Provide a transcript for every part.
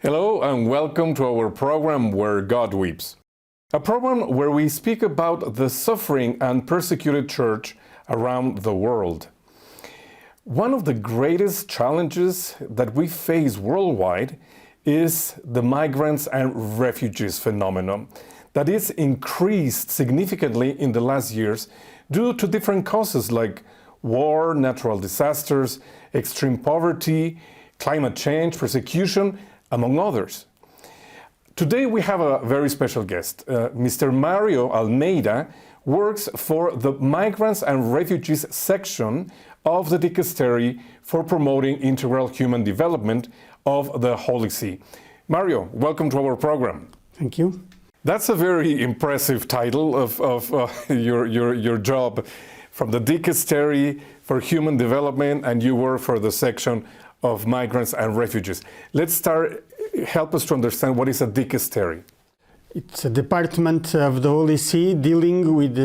Hello and welcome to our program Where God Weeps, a program where we speak about the suffering and persecuted church around the world. One of the greatest challenges that we face worldwide is the migrants and refugees phenomenon that is increased significantly in the last years due to different causes like war, natural disasters, extreme poverty, climate change, persecution, among others. Today we have a very special guest. Mr. Mario Almeida works for the Migrants and Refugees Section of the Dicastery for promoting integral human development of the Holy See. Mario, welcome to our program. Thank you. That's a very impressive title of your job, from the Dicastery for Human Development, and you work for the section of Migrants and Refugees. Let's start, help us to understand what is a Dicastery. It's a department of the Holy See dealing with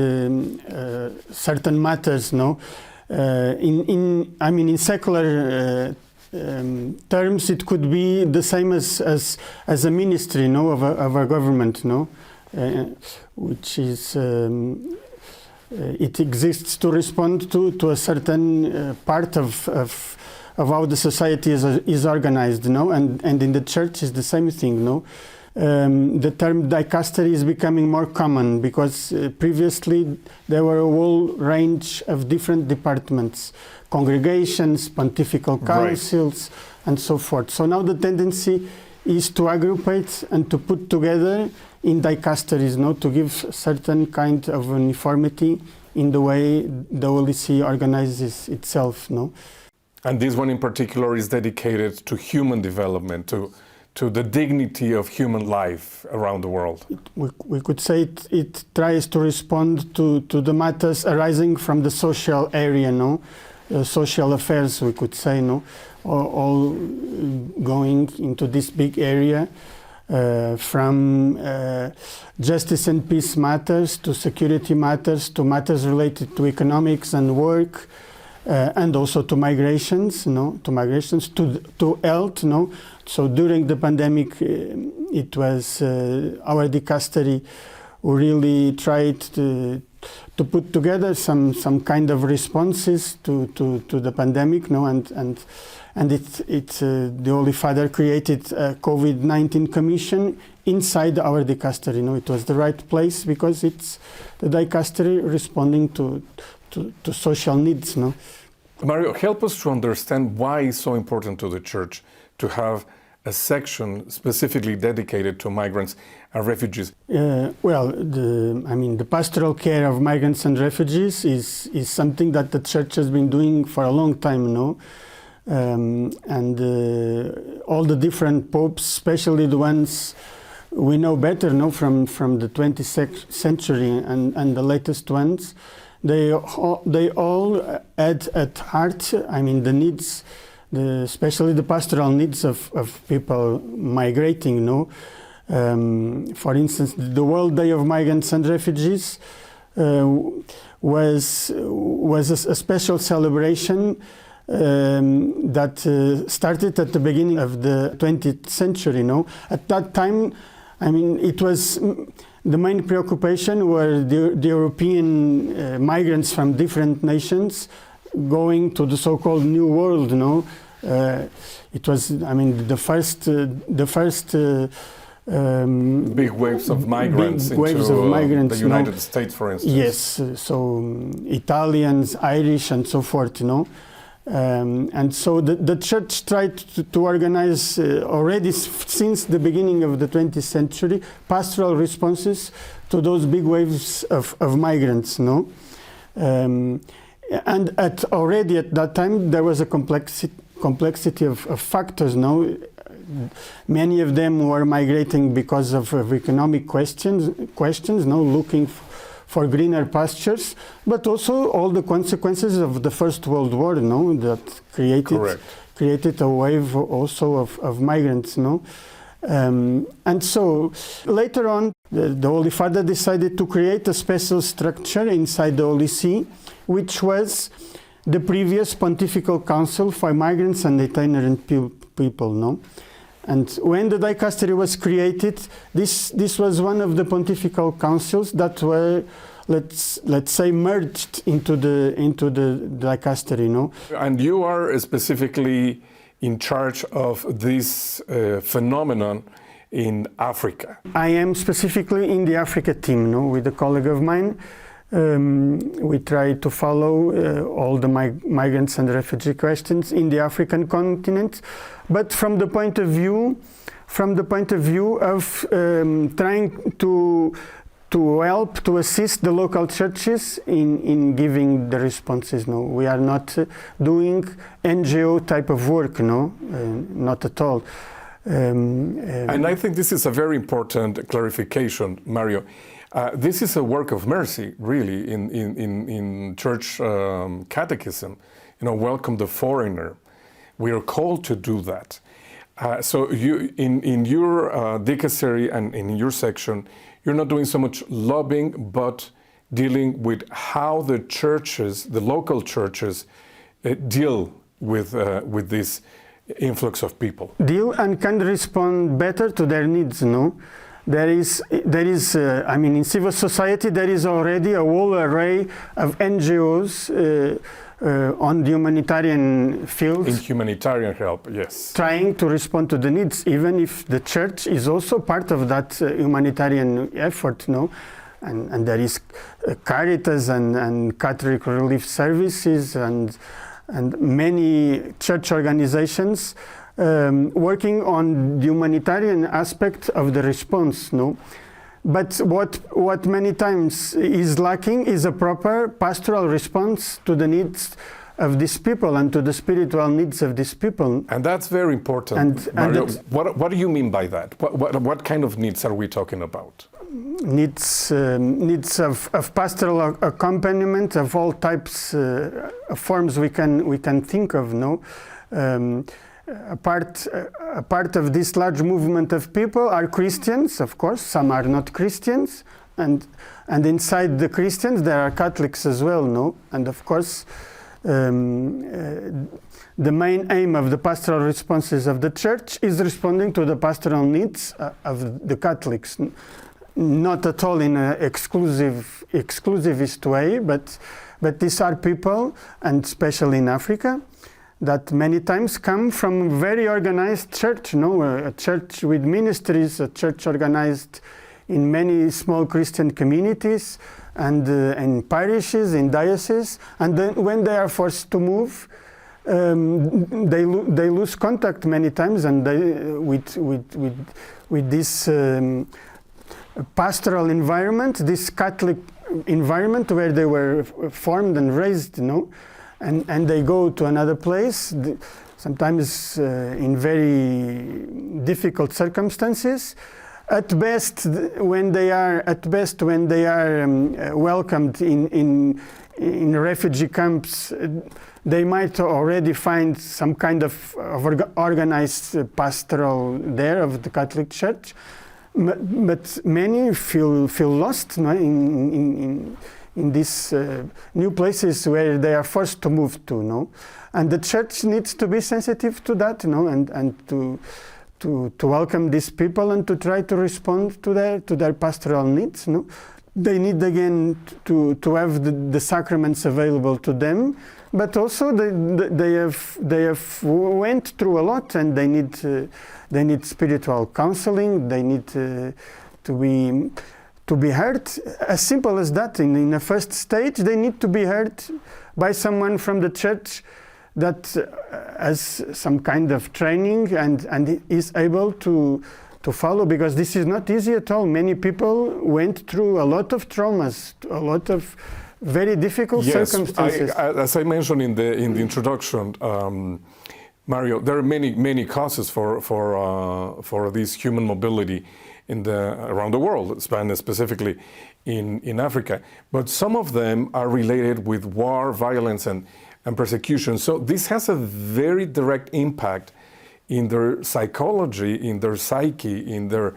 certain matters, no? In secular terms, it could be the same as a ministry, no, of a government, no, which is it exists to respond to a certain part of how the society is organized, no, and in the church is the same thing, no. The term dicastery is becoming more common because previously there were a whole range of different departments, congregations, pontifical councils, right, and so forth. So now the tendency is to aggregate and to put together in dicasteries, no, to give certain kind of uniformity in the way the Holy See organizes itself, no. And this one in particular is dedicated to human development, to the dignity of human life around the world. We could say it tries to respond to the matters arising from the social area, no? Social affairs, we could say, no? All going into this big area, from justice and peace matters to security matters to matters related to economics and work, and also to migrations, no, to health, no. So during the pandemic, it was our dicastery who really tried to put together some kind of responses to the pandemic, no, and the Holy Father created a COVID-19 commission inside our dicastery, no. It was the right place because it's the dicastery responding to social needs, no. Mario, help us to understand why it's so important to the Church to have a section specifically dedicated to migrants and refugees. The pastoral care of migrants and refugees is something that the Church has been doing for a long time, no? All the different popes, especially the ones we know better, no, from the 20th century and the latest ones, they all had at heart, the needs, especially the pastoral needs of people migrating, no? For instance, the World Day of Migrants and Refugees was a special celebration that started at the beginning of the 20th century, no? At that time, it was the main preoccupation were the European migrants from different nations going to the so-called New World, no? It was, the first big waves of migrants into the United States, for instance. Yes, so Italians, Irish, and so forth, you know. And so the Church tried to organize already since the beginning of the 20th century pastoral responses to those big waves of migrants, no? And already at that time there was a complexity of factors, no? Many of them were migrating because of economic questions, no, looking for greener pastures, but also all the consequences of the First World War, no, that created a wave also of migrants, no. And so later on, the Holy Father decided to create a special structure inside the Holy See, which was the previous Pontifical Council for Migrants and Itinerant People, no. And when the Dicastery was created, this was one of the pontifical councils that were, let's say, merged into the Dicastery, no? And you are specifically in charge of this phenomenon in Africa. I am specifically in the Africa team, no, with a colleague of mine. We try to follow all the migrants and refugee questions in the African continent, but from the point of view of trying to help, to assist the local churches in giving the responses. No, we are not doing NGO type of work. No, not at all. And I think this is a very important clarification, Mario. This is a work of mercy, really, in church catechism. You know, welcome the foreigner. We are called to do that. So you, in your dicastery and in your section, you're not doing so much lobbying, but dealing with how the churches, the local churches, deal with this influx of people. Deal and can respond better to their needs, no? There is, I mean, in civil society, there is already a whole array of NGOs on the humanitarian field. In humanitarian help, yes. Trying to respond to the needs, even if the church is also part of that humanitarian effort, no? And there is Caritas and Catholic Relief Services and many church organizations working on the humanitarian aspect of the response, no? But what many times is lacking is a proper pastoral response to the needs of these people and to the spiritual needs of these people. And that's very important. Mario, what do you mean by that? What kind of needs are we talking about? Needs of pastoral accompaniment of all types, forms we can think of, no? A part of this large movement of people are Christians, of course. Some are not Christians, and inside the Christians there are Catholics as well, no? And of course, the main aim of the pastoral responses of the Church is responding to the pastoral needs of the Catholics, not at all in an exclusivist way, but these are people, and especially in Africa, that many times come from very organized church, no? A church with ministries, a church organized in many small Christian communities and in parishes, in dioceses, and then when they are forced to move, they lose contact many times, and with this pastoral environment, this Catholic environment where they were formed and raised, no? And they go to another place, sometimes in very difficult circumstances. At best, when they are welcomed in refugee camps, they might already find some kind of organized pastoral there of the Catholic Church. But many feel lost, no? In these new places where they are forced to move to, no? And the Church needs to be sensitive to that, no? And to welcome these people and to try to respond to their pastoral needs, no? They need again to have the sacraments available to them, but also they have went through a lot, and they need spiritual counseling. They need to be heard, as simple as that. In a first stage, they need to be heard by someone from the Church that has some kind of training and is able to follow, because this is not easy at all. Many people went through a lot of traumas, a lot of very difficult circumstances. As I mentioned in the introduction, Mario, there are many causes for this human mobility around the world, specifically in Africa. But some of them are related with war, violence, and persecution. So this has a very direct impact in their psychology, in their psyche, in their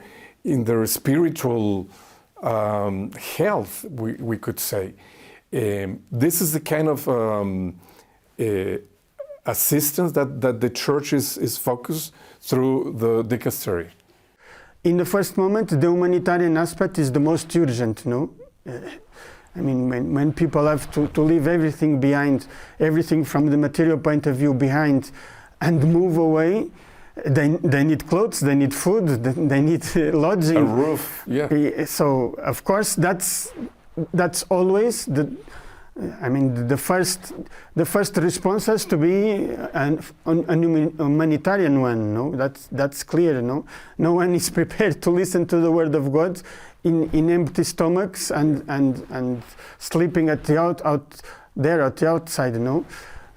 spiritual health, we could say. This is the kind of assistance that the Church is focused through the Dicastery? In the first moment, the humanitarian aspect is the most urgent, no? I mean, when people have to leave everything behind, everything from the material point of view behind, and move away, they need clothes, they need food, they need lodging. A roof, yeah. So, of course, that's always the first response has to be a humanitarian one. No, that's clear. No one is prepared to listen to the word of God in empty stomachs and sleeping at the outside. No,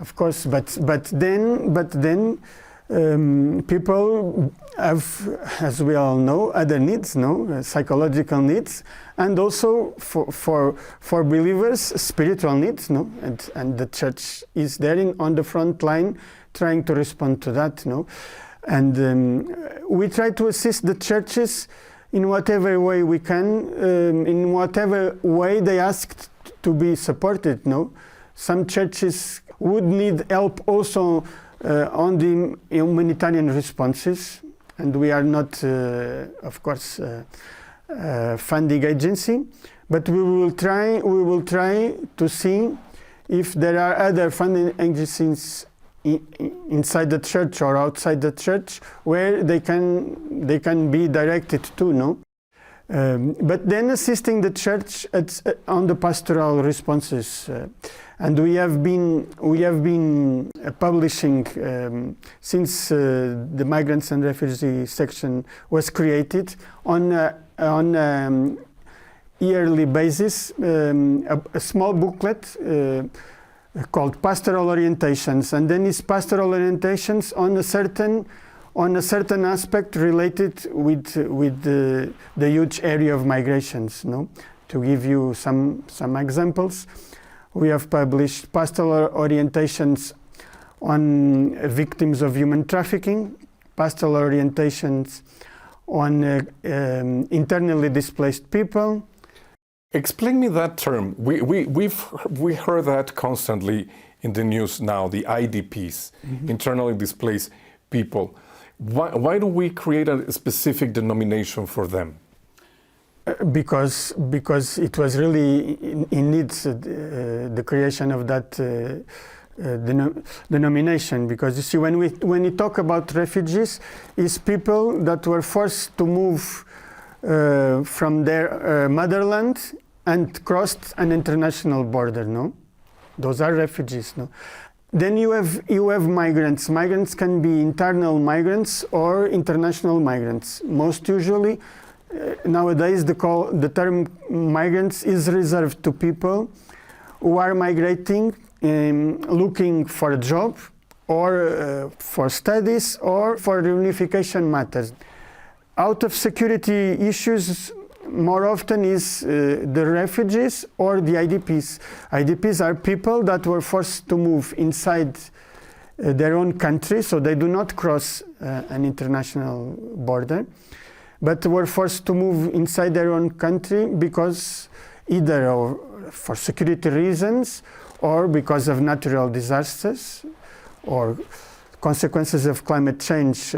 of course. But then people have, as we all know, other needs. No, psychological needs. And also for believers, spiritual needs, no, and the church is there on the front line, trying to respond to that, no, and we try to assist the churches in whatever way we can, in whatever way they asked to be supported, no. Some churches would need help also on the humanitarian responses, and we are not, of course. Funding agency, but we will try to see if there are other funding agencies inside the church or outside the church where they can be directed to, no. But then assisting the church on the pastoral responses, and we have been publishing since the Migrants and Refugees Section was created on yearly basis, a small booklet called Pastoral Orientations, and then it's pastoral orientations on a certain aspect related with the huge area of migrations. No, to give you some examples, we have published pastoral orientations on victims of human trafficking, pastoral orientations on internally displaced people. Explain me that term. We heard that constantly in the news now, the IDPs, internally displaced people. Why do we create a specific denomination for them? Because it was really in need, the creation of that denomination. Because you see, when we talk about refugees, it's people that were forced to move from their motherland and crossed an international border. No, those are refugees. No. Then you have migrants. Migrants can be internal migrants or international migrants. Most usually, nowadays the term migrants is reserved to people who are migrating, looking for a job, or for studies, or for reunification matters. Out of security issues, more often is the refugees or the IDPs. IDPs are people that were forced to move inside their own country, so they do not cross an international border, but were forced to move inside their own country because either for security reasons or because of natural disasters or consequences of climate change.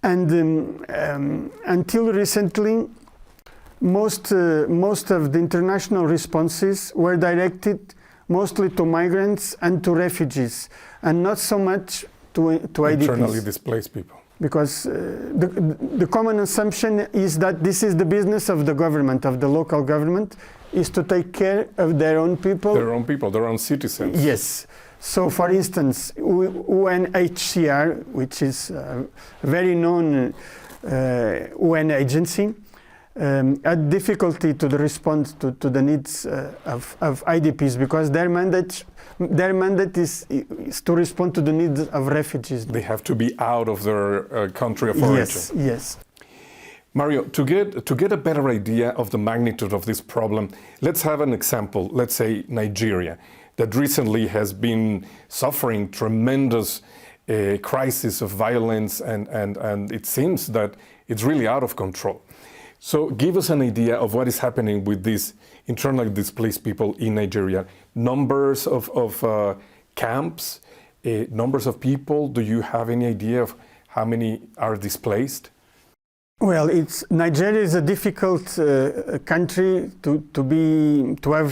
Until recently, most of the international responses were directed mostly to migrants and to refugees, and not so much to IDPs. Internally displaced people. Because the common assumption is that this is the business of the government, of the local government, is to take care of their own people. Their own people, their own citizens. Yes. So, for instance, UNHCR, which is a very known UN agency, had difficulty to respond to the needs of IDPs, because their mandate is to respond to the needs of refugees. They have to be out of their country of origin. Yes. Mario, to get a better idea of the magnitude of this problem, let's have an example. Let's say Nigeria, that recently has been suffering tremendous crisis of violence, and it seems that it's really out of control. So give us an idea of what is happening with these internally displaced people in Nigeria. Numbers of camps, numbers of people. Do you have any idea of How many are displaced? Well, Nigeria is a difficult country to have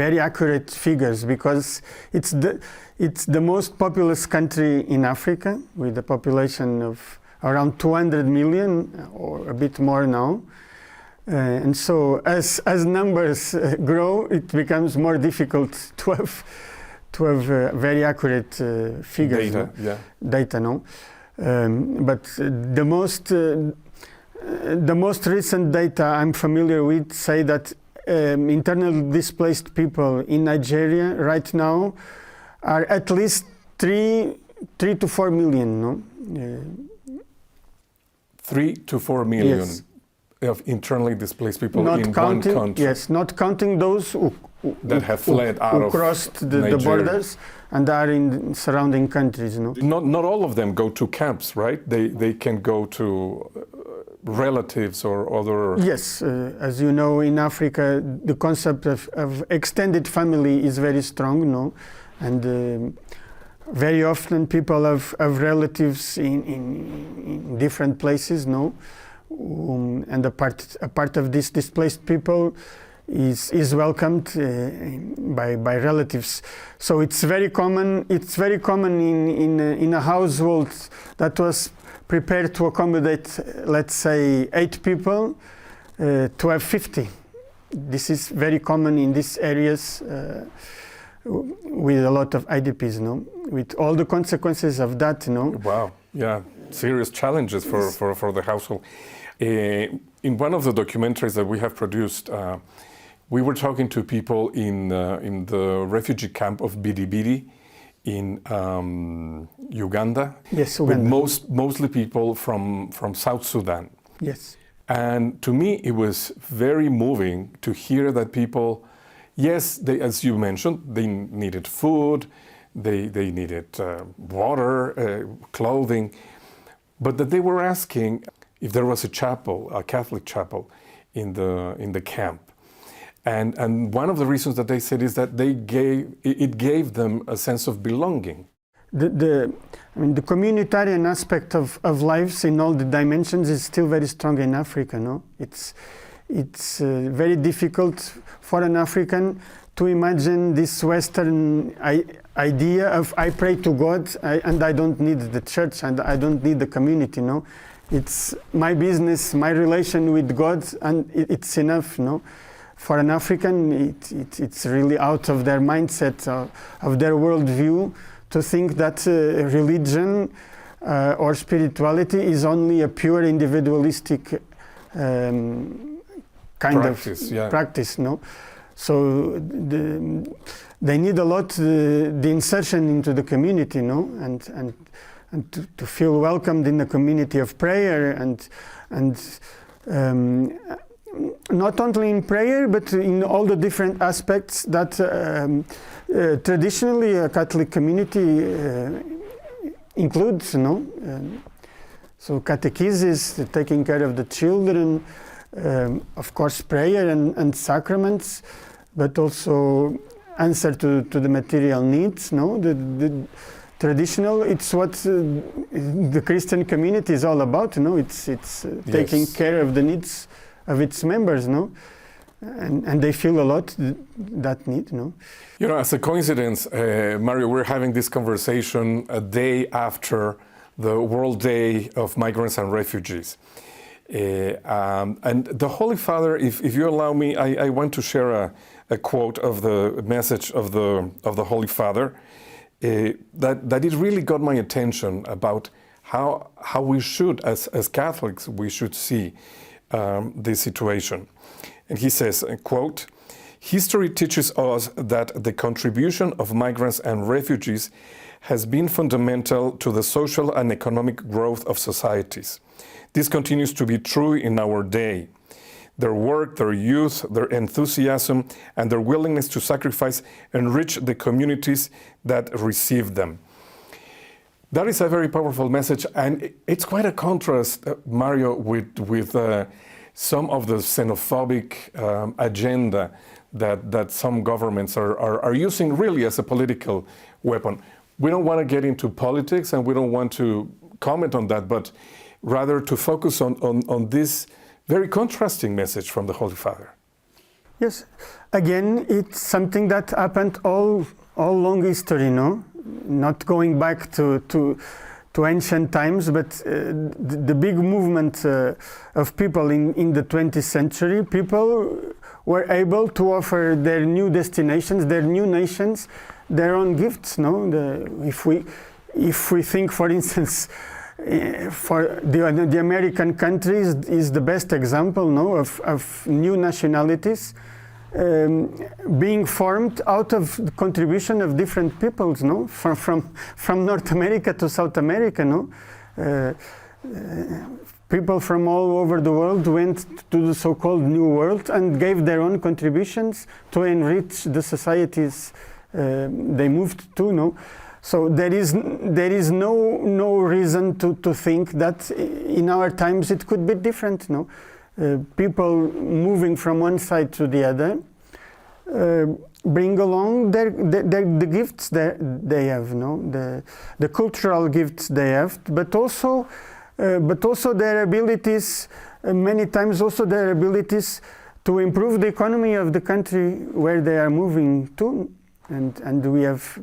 very accurate figures, because it's the most populous country in Africa, with a population of around 200 million or a bit more now. And so as numbers grow, it becomes more difficult to have very accurate figures. Data, yeah. Data, no? But the most recent data I'm familiar with say that internally displaced people in Nigeria right now are at least 3 to 4 million, no? 3 to 4 million. Yes. Of internally displaced people Not in counting, one country. Yes, not counting those who have fled out of crossed the Nigeria. borders and are in surrounding countries. No? Not all of them go to camps, right? They can go to relatives or other... Yes, as you know, in Africa, the concept of extended family is very strong, no? And very often people have relatives in different places, no? And a part of these displaced people is welcomed by relatives. So it's very common. It's very common in a household that was prepared to accommodate, let's say, 8 people, to have 50. This is very common in these areas with a lot of IDPs, no? With all the consequences of that, no? Wow, yeah, serious challenges for the household. In one of the documentaries that we have produced, we were talking to people in the refugee camp of Bidibidi in Uganda. Yes, Uganda. With mostly people from South Sudan. Yes. And to me, it was very moving to hear that people, yes, they, as you mentioned, they needed food, they needed water, clothing, but that they were asking if there was a chapel, a Catholic chapel, in the camp. And one of the reasons that they said is that it gave them a sense of belonging. The communitarian aspect of lives in all the dimensions is still very strong in Africa. No, it's very difficult for an African to imagine this Western idea of I pray to God and I don't need the church and I don't need the community. No, it's my business, my relation with God, and it's enough. No. For an African, it's really out of their mindset, of their worldview, to think that religion or spirituality is only a pure individualistic kind practice, of practice. No, so they need a lot the insertion into the community, no, and to feel welcomed in the community of prayer and. Not only in prayer, but in all the different aspects that traditionally a Catholic community includes, no? So catechesis, taking care of the children, of course prayer and sacraments, but also answer to the material needs, no? The traditional, it's what the Christian community is all about, no? It's taking care of the needs of its members, no? And they feel a lot that need, no? You know, as a coincidence, Mario, we're having this conversation a day after the World Day of Migrants and Refugees. And the Holy Father, if you allow me, I want to share a quote of the message of the Holy Father that it really got my attention about how we should, as Catholics, we should see this situation. And he says, quote, "History teaches us that the contribution of migrants and refugees has been fundamental to the social and economic growth of societies. This continues to be true in our day. Their work, their youth, their enthusiasm, and their willingness to sacrifice enrich the communities that receive them." That is a very powerful message, and it's quite a contrast, Mario, with some of the xenophobic agenda that some governments are using really as a political weapon. We don't want to get into politics, and we don't want to comment on that, but rather to focus on this very contrasting message from the Holy Father. Yes, again, it's something that happened all long history, no? Not going back to ancient times, but the big movement of people in the 20th century, people were able to offer their new destinations, their new nations, their own gifts, no? If we think, for instance, for the American countries is the best example, no, of new nationalities being formed out of the contribution of different peoples, no, from North America to South America, no. People from all over the world went to the so-called New World and gave their own contributions to enrich the societies they moved to, no. So there is no reason to think that in our times it could be different, no. People moving from one side to the other bring along the gifts they have, no, the cultural gifts they have, but also their abilities, many times also their abilities to improve the economy of the country where they are moving to, and we have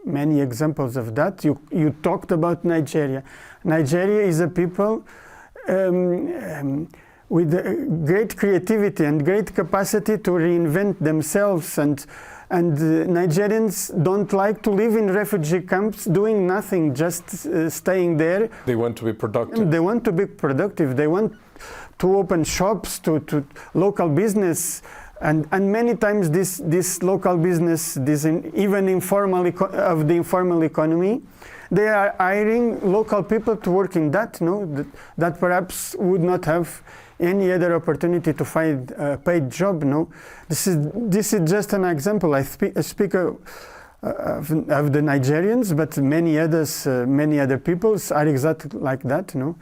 many examples of that. You talked about Nigeria. Nigeria is a people with great creativity and great capacity to reinvent themselves, and Nigerians don't like to live in refugee camps doing nothing, just staying there. They want to be productive. They want to be productive. They want to open shops, to local business, and many times this local business, even informal of the informal economy, they are hiring local people to work in that, no, that perhaps would not have any other opportunity to find a paid job, no. This is just an example. I speak of the Nigerians, but many other peoples are exactly like that, no.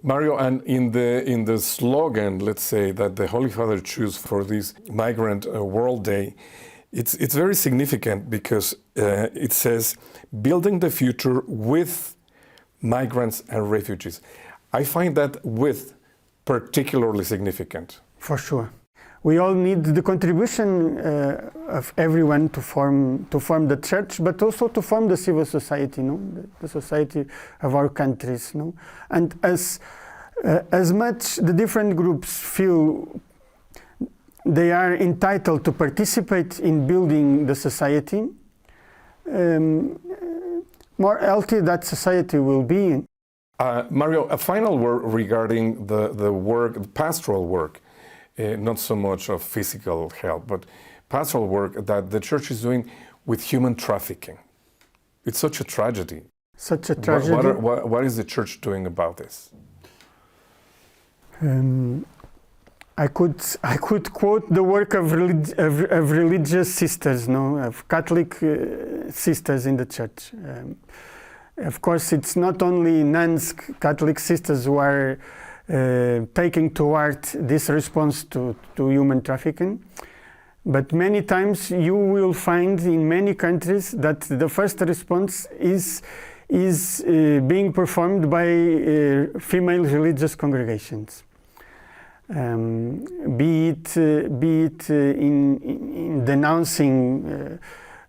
Mario, and in the slogan, let's say, that the Holy Father chose for this Migrant World Day, it's very significant because it says, building the future with migrants and refugees. I find that with particularly significant. For sure. We all need the contribution of everyone to form the church, but also to form the civil society, no? The society of our countries, no? And as much the different groups feel they are entitled to participate in building the society, more healthy that society will be. Mario, a final word regarding the work, the pastoral work, not so much of physical help, but pastoral work that the church is doing with human trafficking. It's such a tragedy. Such a tragedy. What is the church doing about this? I could quote the work of religious sisters, no, of Catholic sisters in the church. Of course, it's not only nuns, Catholic sisters who are taking to heart this response to human trafficking, but many times you will find in many countries that the first response is being performed by female religious congregations. Be it in denouncing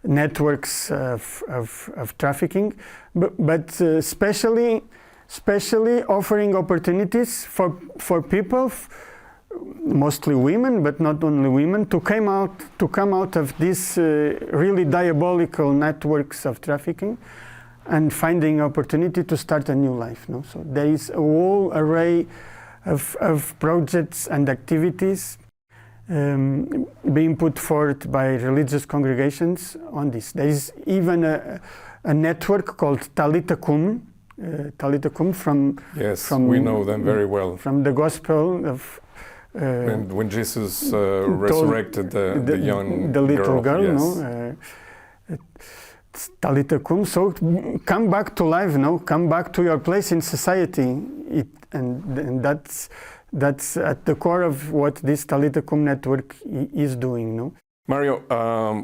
networks of trafficking, but especially offering opportunities for people, mostly women, but not only women, to come out of these really diabolical networks of trafficking and finding opportunity to start a new life. No? So there is a whole array of projects and activities being put forth by religious congregations on this. There is even a network called Talitha Cum from... Yes, we know them very well. From the Gospel of... when Jesus resurrected the young little girl, yes. No? Talitha Cum, so come back to life, no? Come back to your place in society. And that's at the core of what this Talitha Cum network is doing, no? Mario,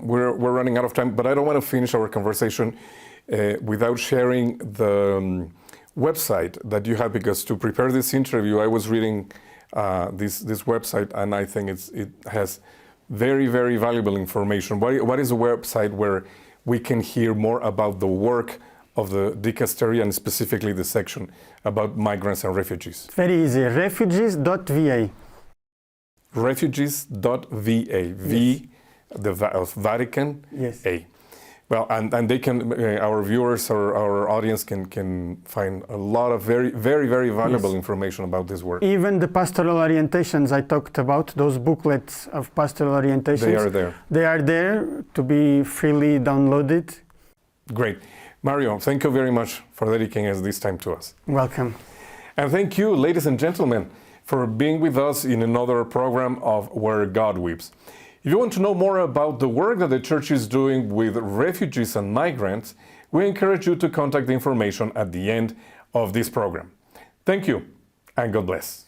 we're running out of time, but I don't want to finish our conversation without sharing website that you have, because to prepare this interview, I was reading this website, and I think it has very, very valuable information. What is a website where we can hear more about the work of the Dicastery and specifically the section about migrants and refugees? Very easy, refugees.va. Refugees.va. V, the of Vatican, Yes. A. Well, and they can, our viewers or our audience can find a lot of very, very, very valuable Yes. information about this work. Even the pastoral orientations I talked about, those booklets of pastoral orientations, They are there. They are there to be freely downloaded. Great. Mario, thank you very much for dedicating us this time to us. Welcome. And thank you, ladies and gentlemen, for being with us in another program of Where God Weeps. If you want to know more about the work that the Church is doing with refugees and migrants, we encourage you to contact the information at the end of this program. Thank you, and God bless.